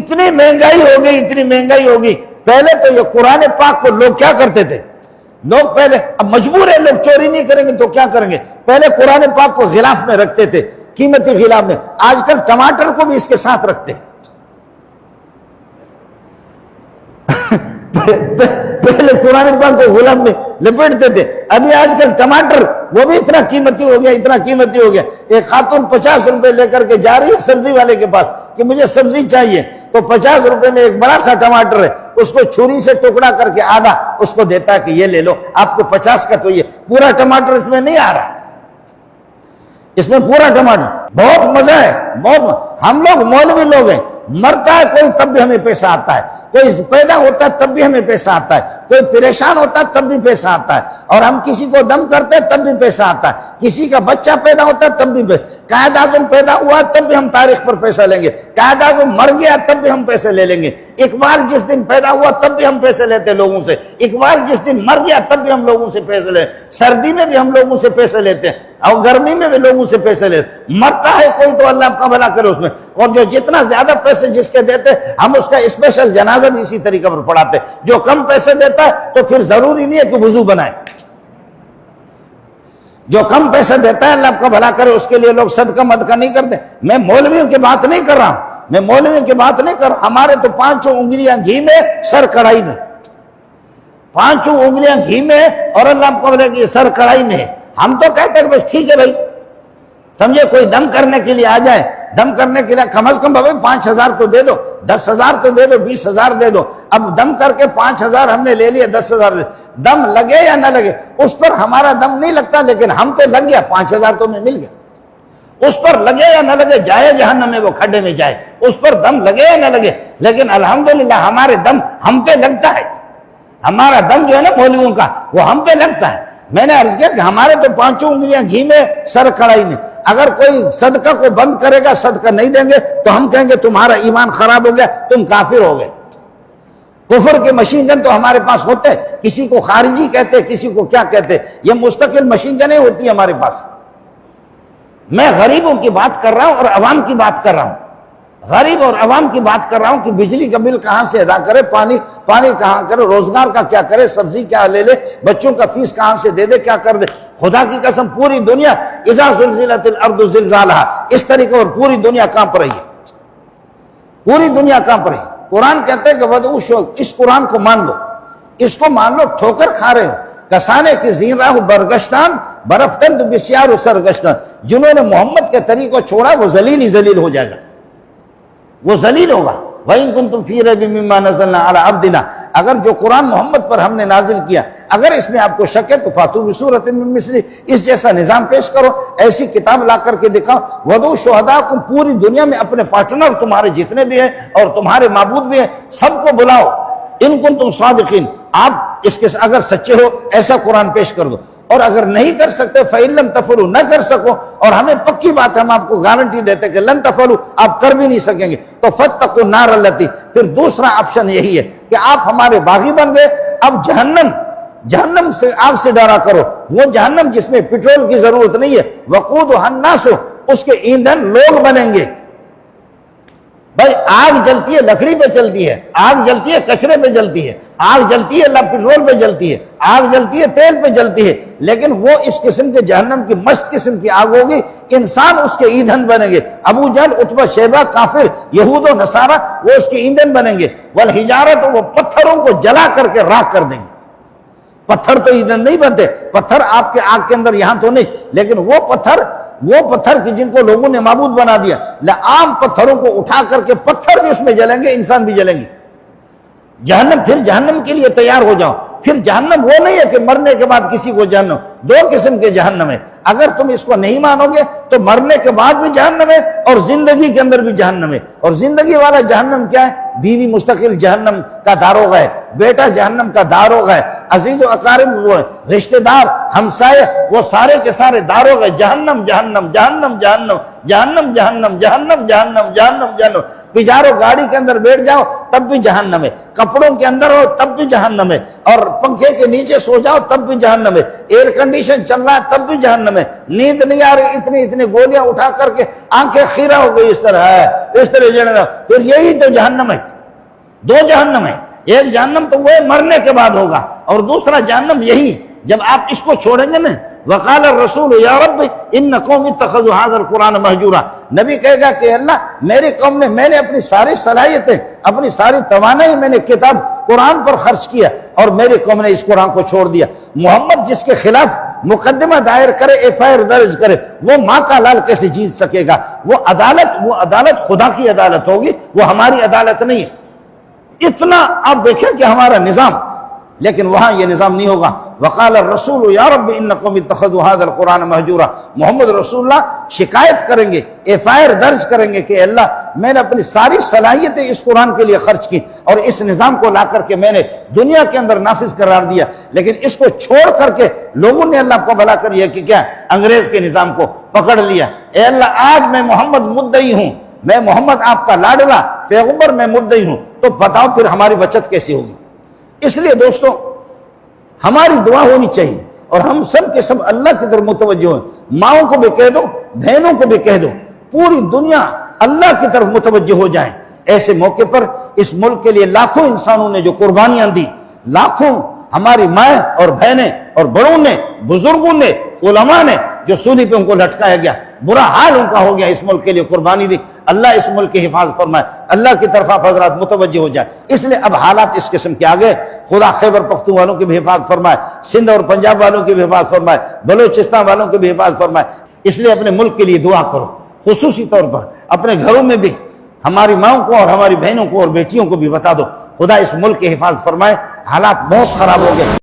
اتنی مہنگائی ہو گئی، اتنی مہنگائی ہوگی. پہلے تو یہ قرآن پاک کو لوگ کیا کرتے تھے؟ لوگ پہلے، اب مجبور ہے لوگ چوری نہیں کریں گے تو کیا کریں گے، پہلے قرآن پاک کو غلاف میں رکھتے تھے، قیمتی غلاف میں. آج کل ٹماٹر کو بھی اس کے ساتھ رکھتے. پہلے قرآن پاک کو غلاف میں لپیٹتے تھے، ابھی آج کل ٹماٹر وہ بھی اتنا قیمتی ہو گیا، اتنا قیمتی ہو گیا. ایک خاتون 50 روپے لے کر کے جا رہی ہے سبزی والے کے پاس کہ مجھے سبزی چاہیے، تو 50 روپے میں ایک بڑا سا ٹماٹر ہے، اس کو چھری سے ٹکڑا کر کے آدھا اس کو دیتا ہے کہ یہ لے لو، آپ کو 50 کا تو یہ پورا ٹماٹر اس میں نہیں آ رہا، اس میں پورا ٹماٹر. بہت مزہ ہے، بہت. ہم لوگ مولوی لوگ ہیں، مرتا ہے کوئی تب بھی ہمیں پیسہ آتا ہے، کوئی پیدا ہوتا ہے تب بھی ہمیں پیسہ آتا ہے، کوئی پریشان ہوتا ہے تب بھی پیسہ آتا ہے، اور ہم کسی کو دم کرتے ہیں تب بھی پیسہ آتا ہے، کسی کا بچہ پیدا ہوتا ہے تب بھی قائد اعظم پیدا ہوا تب بھی ہم تاریخ پر پیسہ لیں گے، قائد اعظم مر گیا تب بھی ہم پیسے لے لیں گے، اقبال جس دن پیدا ہوا تب بھی ہم پیسے لیتے لوگوں سے، اقبال جس دن مر گیا تب بھی ہم لوگوں سے پیسے لیں، سردی میں بھی ہم لوگوں سے پیسے لیتے ہیں اور گرمی میں بھی لوگوں سے پیسے لیتے. مرتا ہے کوئی تو اللہ کا بھلا کرے اس میں، اور جو جتنا زیادہ پیسے جس کے دیتے ہم اس کا اسپیشل جنازہ بھی اسی طریقے پر پڑھاتے. جو کم پیسے دیتا ہے تو پھر ضروری نہیں ہے کہ وضو بنائے، جو کم پیسے دیتا ہے اللہ آپ کا بھلا کرے اس کے لیے لوگ صدقہ مدقہ نہیں کرتے. میں مولویوں کی بات نہیں کر رہا ہوں، میں مولویوں کی بات نہیں کر رہا. ہمارے تو 5 انگلیاں گھی میں، سر کڑھائی میں، 5 انگلیاں گھی میں، اور اللہ آپ کو بھلا کہ سر کڑھائی میں ہے. ہم تو کہتے ہیں بس ٹھیک ہے بھائی، سمجھے کوئی دم کرنے کے لیے آ جائے، دم کرنے کے لیے کم از کم بھائی 5,000 تو دے دو، 10,000 تو دے دو، 20,000 دے دو. اب دم کر کے 5,000 ہم نے لے لیا، 10,000 دم لگے یا نہ لگے اس پر ہمارا دم نہیں لگتا، لیکن ہم پہ لگ گیا، 5,000 تو میں مل گیا. اس پر لگے یا نہ لگے، جائے جہنم میں وہ کھڈے میں جائے، اس پر دم لگے یا نہ لگے، لیکن الحمدللہ ہمارے دم ہم پہ لگتا ہے. ہمارا دم جو ہے نا مولویوں کا وہ ہم پہ لگتا ہے. میں نے عرض کیا کہ ہمارے تو 5 انگلیاں گھی میں، سر کڑھائی میں. اگر کوئی صدقہ کو بند کرے گا، صدقہ نہیں دیں گے تو ہم کہیں گے تمہارا ایمان خراب ہو گیا، تم کافر ہو گئے. کفر کے مشین گن تو ہمارے پاس ہوتے، کسی کو خارجی کہتے، کسی کو کیا کہتے، یہ مستقل مشین گنیں ہوتی ہمارے پاس. میں غریبوں کی بات کر رہا ہوں اور عوام کی بات کر رہا ہوں، غریب اور عوام کی بات کر رہا ہوں کہ بجلی کا بل کہاں سے ادا کرے، پانی کہاں کرے، روزگار کا کیا کرے، سبزی کیا لے لے، بچوں کا فیس کہاں سے دے دے، کیا کر دے. خدا کی قسم پوری دنیا اذا زلزلت الارض زلزالہا اس طریقے اور پوری دنیا کانپ رہی ہے، پوری دنیا کانپ رہی ہے. قرآن کہتے ہیں کہ ودعو اس قرآن کو مان لو، اس کو مان لو. ٹھوکر کھا رہے ہو، کسانے کی زین راہ برگشتان برفتند بسیار سرگشتان. جنہوں نے محمد کے طریق کو چھوڑا وہ ذلیل ہی ذلیل ہو جائے گا، وہ ذلیل ہوگا. وَإِن كُنتُمْ فِي رَيْبٍ مِّمَّا نَزَّلْنَا عَلَىٰ عَبْدِنَا، اگر جو قرآن محمد پر ہم نے نازل کیا اگر اس میں آپ کو شک ہے تو فاتوا بسورۃ من مثلہ، اس جیسا نظام پیش کرو، ایسی کتاب لا کر کے دکھاؤ. وَدْعُوا شُهَدَاءَكُمْ، پوری دنیا میں اپنے پارٹنر تمہارے جتنے بھی ہیں اور تمہارے معبود بھی ہیں سب کو بلاؤ. ان کنتم صادقین، آپ اس کے اگر سچے ہو ایسا قرآن پیش کر دو. اور اگر نہیں کر سکتے فَإِن لَمْ تَفْعَلُوا، نہ کر سکو، اور ہمیں پکی بات ہے، ہم آپ کو گارنٹی دیتے کہ لن تفعلوا، آپ کر بھی نہیں سکیں گے، تو فاتقوا النار التی، پھر دوسرا آپشن یہی ہے کہ آپ ہمارے باغی بن گئے. اب جہنم سے، آگ سے ڈرا کرو، وہ جہنم جس میں پیٹرول کی ضرورت نہیں ہے. وقودها الناس، اس کے ایندھن لوگ بنیں گے. بھائی آگ جلتی ہے لکڑی پہ چلتی ہے، آگ جلتی ہے کچرے پہ جلتی ہے، آگ جلتی ہے پیٹرول پہ جلتی ہے، آگ جلتی ہے تیل پہ جلتی ہے، لیکن وہ اس قسم کے جہنم کی مست قسم کی آگ ہوگی. انسان اس کے ایندھن بنیں گے. ابو جہل، عتبہ، شیبہ، کافر، یہود و نصارہ وہ اس کے ایندھن بنیں گے. والحجارۃ، وہ پتھروں کو جلا کر کے راکھ کر دیں گے. پتھر تو ایندھن نہیں بنتے، پتھر آپ کے آگ کے اندر یہاں تو نہیں، لیکن وہ پتھر کی جن کو لوگوں نے معبود بنا دیا، عام پتھروں کو اٹھا کر کے پتھر بھی اس میں جلیں گے، انسان بھی جلیں گے. جہنم، پھر جہنم کے لیے تیار ہو جاؤ. پھر جہنم وہ نہیں ہے کہ مرنے کے بعد کسی کو جہنم، 2 قسم کے جہنم ہے. اگر تم اس کو نہیں مانو گے تو مرنے کے بعد بھی جہنم ہے اور زندگی کے اندر بھی جہنم ہے. اور زندگی والا جہنم کیا ہے؟ بیوی مستقل جہنم کا داروغہ ہے، بیٹا جہنم کا داروغہ ہے، عزیز و اقارب وہ رشتہ دار ہمسائے وہ سارے کے سارے داروغہ. جہنم جہنم جہنم جہنم جہنم جہنم جہنم جہنم جہنم جہنم. بچارو گاڑی کے اندر بیٹھ جاؤ تب بھی جہنم ہے، کپڑوں کے اندر ہو تب بھی جہنم ہے، اور پنکھے کے نیچے سو جاؤ تب بھی جہنم ہے، ایئر کنڈیشن چل رہا ہے تب بھی جہنم ہے. نیند نہیں آ رہی، اتنی گولیاں اٹھا کر کے آنکھیں خیرہ ہو گئی اس طرح ہے، اس طرح جانے دو، پھر یہی تو جہنم ہے. دو جہنم ہے، ایک جہنم تو وہ مرنے کے بعد ہوگا، اور دوسرا جہنم یہی جب آپ اس کو چھوڑیں گے نا. وقال الرسول یا رب ان قوم اتخذوا هذا القرآن مہجورا. نبی کہے گا کہ اللہ میری قوم نے، میں نے اپنی ساری صلاحیتیں، اپنی ساری توانائی میں نے کتاب قرآن پر خرچ کیا، اور میری قوم نے اس قرآن کو چھوڑ دیا. محمد جس کے خلاف مقدمہ دائر کرے، ایف آئی آر درج کرے، وہ ماں کا لال کیسے جیت سکے گا؟ وہ عدالت خدا کی عدالت ہوگی، وہ ہماری عدالت نہیں ہے. اتنا آپ دیکھیں کہ ہمارا نظام، لیکن وہاں یہ نظام نہیں ہوگا. وقال الرسول یا رب ان قوم اتخذوا هذا القرآن مہجورا. محمد رسول اللہ شکایت کریں گے، ایف آئی آر درج کریں گے کہ اللہ میں نے اپنی ساری صلاحیتیں اس قرآن کے لیے خرچ کی، اور اس نظام کو لا کر کے میں نے دنیا کے اندر نافذ قرار دیا، لیکن اس کو چھوڑ کر کے لوگوں نے اللہ کو بھلا کر یہ کہ کیا انگریز کے نظام کو پکڑ لیا. اے اللہ آج میں محمد مدعی ہوں، میں محمد آپ کا لاڈلا پیغمبر میں مدعی ہوں، تو بتاؤ پھر ہماری بچت کیسی ہوگی؟ اس لیے دوستو ہماری دعا ہونی چاہیے، اور ہم سب کے سب اللہ کی طرف متوجہ ہیں. ماؤں کو بھی کہہ دو، بہنوں کو بھی کہہ دو، پوری دنیا اللہ کی طرف متوجہ ہو جائیں. ایسے موقع پر اس ملک کے لیے لاکھوں انسانوں نے جو قربانیاں دی، لاکھوں ہماری مائیں اور بہنیں اور بڑوں نے، بزرگوں نے، علماء نے جو سولی پہ ان کو لٹکایا گیا، برا حال ان کا ہو گیا، اس ملک کے لیے قربانی دی. اللہ اس ملک کی حفاظت فرمائے، اللہ کی طرف آپ حضرات متوجہ ہو جائے. اس لیے اب حالات اس قسم کے آگے، خدا خیبر پختون والوں کی بھی حفاظت فرمائے، سندھ اور پنجاب والوں کی بھی حفاظت فرمائے، بلوچستان والوں کی بھی حفاظت فرمائے. اس لیے اپنے ملک کے لیے دعا کرو، خصوصی طور پر اپنے گھروں میں بھی ہماری ماؤں کو اور ہماری بہنوں کو اور بیٹیوں کو بھی بتا دو، خدا اس ملک کی حفاظت فرمائے. حالات بہت خراب ہو گئے.